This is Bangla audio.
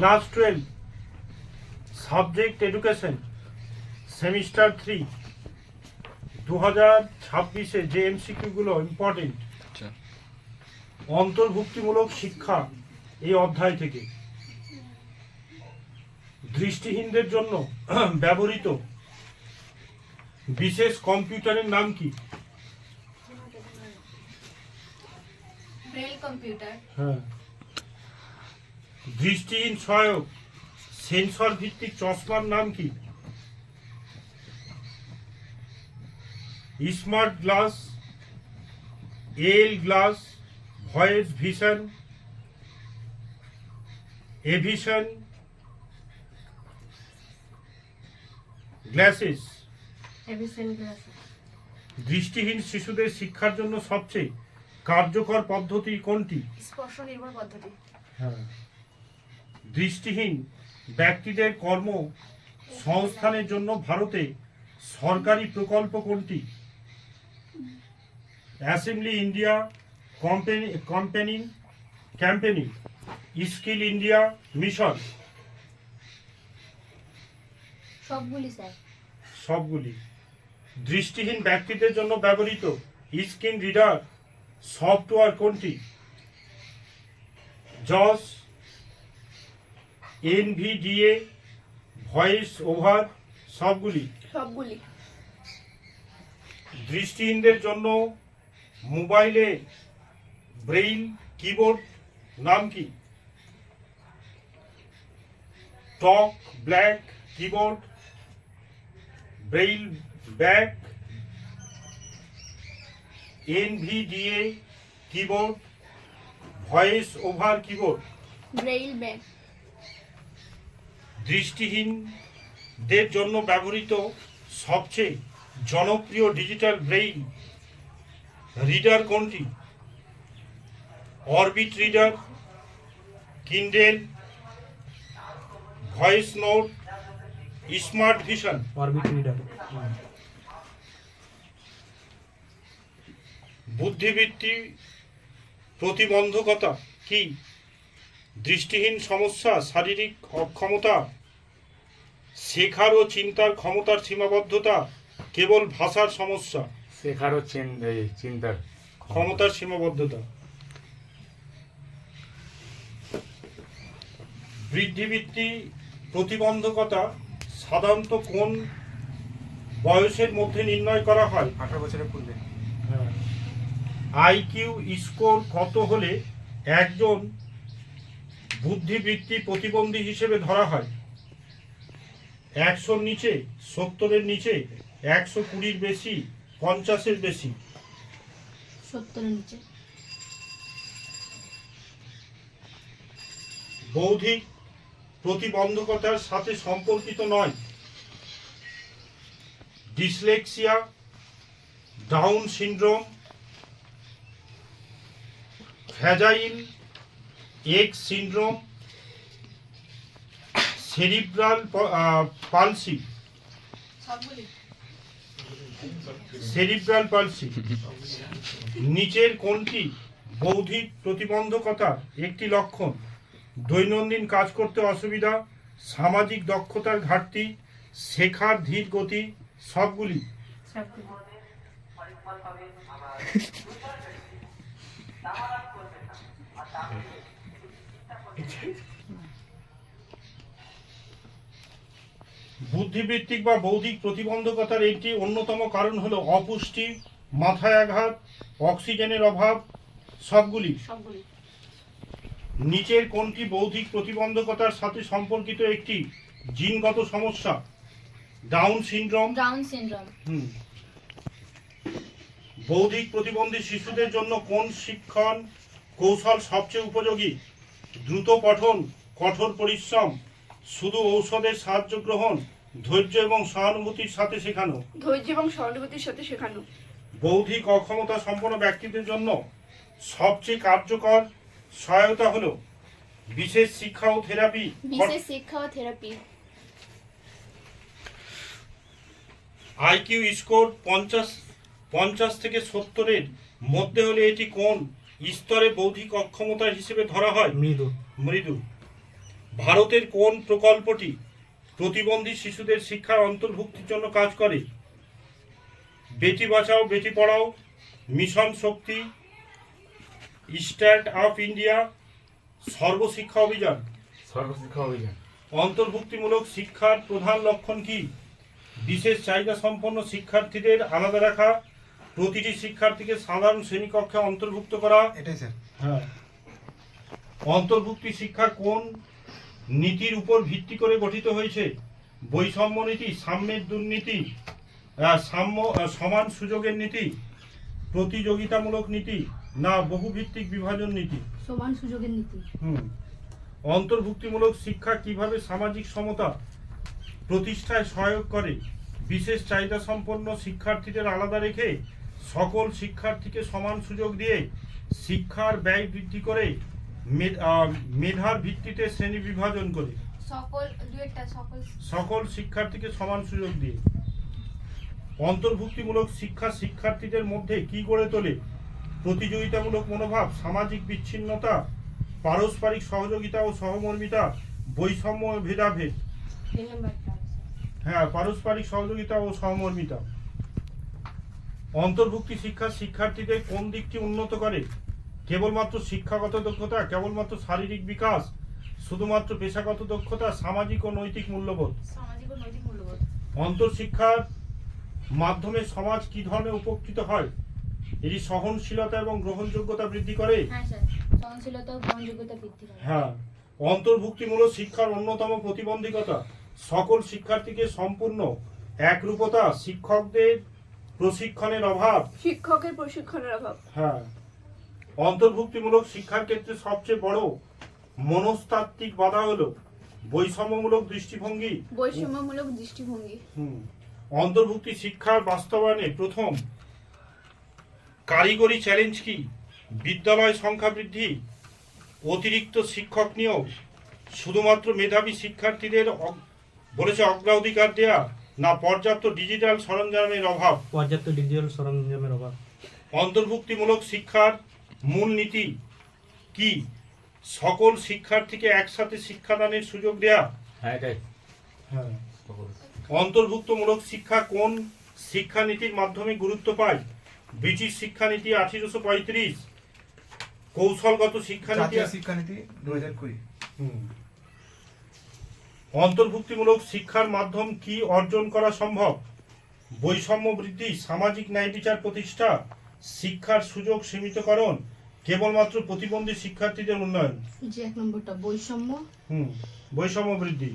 ক্লাস 12 সাবজেক্ট এডুকেশন সেমিস্টার 3 2026-এ যে এমসিকিউগুলো ইম্পর্টেন্ট অন্তর্ভুক্তিমূলক শিক্ষা এই অধ্যায় থেকে দৃষ্টিহীনদের জন্য ব্যবহৃত বিশেষ কম্পিউটারের নাম কি? Braille computer. হ্যাঁ। দৃষ্টিহীন সহায়ক সেন্সর ভিত্তিক চশমার নাম কি? স্মার্ট গ্লাস, এল glass, voice vision, aviation glasses. দৃষ্টিহীন শিশুদের শিক্ষার জন্য সবচেয়ে কার্যকর পদ্ধতি কোনটি? স্পর্শ নির্ভর পদ্ধতি। হ্যাঁ। দৃষ্টিহীন ব্যক্তিদের কর্ম সংস্থানের জন্য ভারতে সরকারি প্রকল্প কোনটি? Assembly India campaigning, skill India mission. সবগুলি স্যার। সবগুলি। দৃষ্টিহীন ব্যক্তিদের জন্য ব্যবহৃত স্ক্রিন রিডার সফটওয়্যার কোনটি? জস, এনভিডিএ, ভয়েস ওভার। সবগুলি। সবগুলি। দৃষ্টিহীনদের জন্য মোবাইলে ব্রেইল কিবোর্ড নাম কি? Talk black keyboard, Braille back, NVDA keyboard, voice over keyboard. Braille back. দৃষ্টিহীনদের জন্য ব্যবহৃত সবচেয়ে জনপ্রিয় ডিজিটাল ব্রেইল রিডার কোনটি? Orbit reader, Kindle, voice note, smart vision. Orbit reader. বুদ্ধিবৃত্তি প্রতিবন্ধকতা কি? দৃষ্টিহীন সমস্যা, শারীরিক অক্ষমতা, শেখার ও চিন্তার ক্ষমতার সীমাবদ্ধতা, কেবল ভাষার সমস্যা। শেখার ও চিন্তার ক্ষমতার সীমাবদ্ধতা। বৃদ্ধিবৃত্তি প্রতিবন্ধকতা সাধারণত কোন বয়সের মধ্যে নির্ণয় করা হয়? 18 বছরের পূর্বে। আইকিউ স্কোর কত হলে একজন বুদ্ধিবৃত্তি প্রতিবন্ধী হিসেবে ধরা হয়? 100-র নিচে, 70-এর নিচে, 120-র বেশি, 50-এর বেশি? 70-এর নিচে। বৌদ্ধিক প্রতিবন্ধকতার সাথে সম্পর্কিত নয় dyslexia, down syndrome, fragile x syndrome, cerebral palsy. Cerebral palsy. নিচের কোনটি বৌদ্ধিক প্রতিবন্ধকতার একটি লক্ষণ? দৈনন্দিন কাজ করতে অসুবিধা, সামাজিক দক্ষতার ঘাটতি, শেখার ধীর গতি। সবগুলি। বুদ্ধিবৃত্তিক বা বৌদ্ধিক প্রতিবন্ধকতার একটি অন্যতম কারণ হলো অপুষ্টি, মাথায় আঘাত, অক্সিজেনের অভাব। সবগুলি। নিচের কোনটি বৌদ্ধিক প্রতিবন্ধকতার সাথে সম্পর্কিত একটি জিনগত সমস্যা? Down syndrome. বৌদ্ধিক প্রতিবন্ধী শিশুদের জন্য কোন শিক্ষণ কৌশল সবচেয়ে উপযোগী? দ্রুত পঠন, কঠোর পরিশ্রম, শুধু ঔষধের সাহায্য গ্রহণ, ধৈর্য এবং সহানুভূতির সাথে শেখানো। বৌদ্ধিক অক্ষমতা সম্পন্ন ব্যক্তিদের জন্য সবচেয়ে কার্যকর সহায়তা হলো বিশেষ শিক্ষা ও থেরাপি। আইকিউ স্কোর 50 থেকে 70-এর মধ্যে হলে এটি কোন স্তরে বৌদ্ধিক অক্ষমতা হিসেবে ধরা হয়? মৃদু। মৃদু। ভারতের কোন প্রকল্পটি প্রতিবন্ধী শিশুদের শিক্ষার অন্তর্ভুক্তির জন্য কাজ করে? বেটি বাঁচাও বেটি পড়াও, মিশন শক্তি, stand up India, Sarva Shiksha Abhiyan. Sarva Shiksha Abhiyan. অন্তর্ভুক্তিমূলক শিক্ষার প্রধান লক্ষণ কি? বিশেষ চাহিদা সম্পন্ন শিক্ষার্থীদের আলাদা রাখা, প্রতিটি শিক্ষার্থীকে সাধারণ শ্রেণীকক্ষে অন্তর্ভুক্ত করা। এটাই স্যার। হ্যাঁ। অন্তর্ভুক্তি শিক্ষা কোন নীতির উপর ভিত্তি করে গঠিত হয়েছে? বৈষম্য নীতি, সাম্যের দুর্নীতি, সমান সুযোগের নীতি, প্রতিযোগিতামূলক নীতি, না বহুভিত্তিক বিভাজন নীতি? সমান সুযোগের নীতি। অন্তর্ভুক্তিমূলক শিক্ষা কিভাবে সামাজিক সমতা প্রতিষ্ঠায় সহায়ক করে? বিশেষ চাহিদা সম্পন্ন শিক্ষার্থীদের আলাদা রেখে সকল শিক্ষার্থীকে সমান সুযোগ দিয়ে শিক্ষার ব্যয় বৃদ্ধি করে মেধার ভিত্তিতে শ্রেণী বিভাজন করে সকল শিক্ষার্থীকে সমান সুযোগ দিয়ে। অন্তর্ভুক্তিমূলক শিক্ষা শিক্ষার্থীদের মধ্যে কি গড়ে তোলে? প্রতিযোগিতামূলক মনোভাব, সামাজিক বিচ্ছিন্নতা, পারস্পরিক সহযোগিতা ও সহমর্মিতা, বৈষম্য ও ভেদাভেদ। হ্যাঁ, পারস্পরিক সহযোগিতা ও সহমর্মিতা। অন্তর্ভুক্তি শিক্ষা শিক্ষার্থীদের কোন দিকটি উন্নত করে? কেবলমাত্র শিক্ষাগত দক্ষতা, কেবলমাত্র শারীরিক বিকাশ, শুধুমাত্র পেশাগত দক্ষতা, সামাজিক ও নৈতিক মূল্যবোধ। অন্তর্শিক্ষার মাধ্যমে সমাজ কি ধরনের উপকৃত হয়? এটি সহনশীলতা এবং গ্রহণযোগ্যতা বৃদ্ধি করে। হ্যাঁ স্যার, সহনশীলতা ও গ্রহণযোগ্যতা বৃদ্ধি করে। হ্যাঁ। অন্তর্ভুক্তিমূলক শিক্ষার অন্যতম প্রতিবন্ধকতা সকল শিক্ষার্থীকে সম্পূর্ণ একরূপতা, শিক্ষকদের প্রশিক্ষণের অভাব। হ্যাঁ। অন্তর্ভুক্তিমূলক শিক্ষার ক্ষেত্রে সবচেয়ে বড় মনস্তাত্ত্বিক বাধা হলো বৈষম্যমূলক দৃষ্টিভঙ্গি। অন্তর্ভুক্তি শিক্ষার বাস্তবায়নে প্রথম কারিগরি চ্যালেঞ্জ কি? বিদ্যালয় সংখ্যা বৃদ্ধি, অতিরিক্ত শিক্ষক নিয়োগ, শুধুমাত্র মেধাবী শিক্ষার্থীদের বলেছে অগ্রাধিকার দেয়া, না পর্যাপ্ত ডিজিটাল সরঞ্জামের অভাব? পর্যাপ্ত ডিজিটাল সরঞ্জামের অভাব। অন্তর্ভুক্তিমূলক শিক্ষার মূল নীতি কি? সকল শিক্ষার্থীকে একসাথে শিক্ষাদানের সুযোগ দেয়া। হ্যাঁ, এটাই। হ্যাঁ। অন্তর্ভুক্তমূলক শিক্ষা কোন শিক্ষানীতির মাধ্যমে গুরুত্ব পায়? ব্রিটিশ শিক্ষানীতি 1835, কৌশলগত শিক্ষানীতি, জাতীয় শিক্ষানীতি 2020। অন্তর্ভুক্তিমূলক শিক্ষার মাধ্যম কি অর্জন করা সম্ভব? বৈষম্য বৃদ্ধি, সামাজিক ন্যায় বিচার প্রতিষ্ঠা, শিক্ষার সুযোগ সীমিতকরণ, কেবলমাত্র প্রতিবন্ধী শিক্ষার্থীদের উন্নয়ন। যে 1 নম্বরটা বৈষম্য বৈষম্য বৃদ্ধি।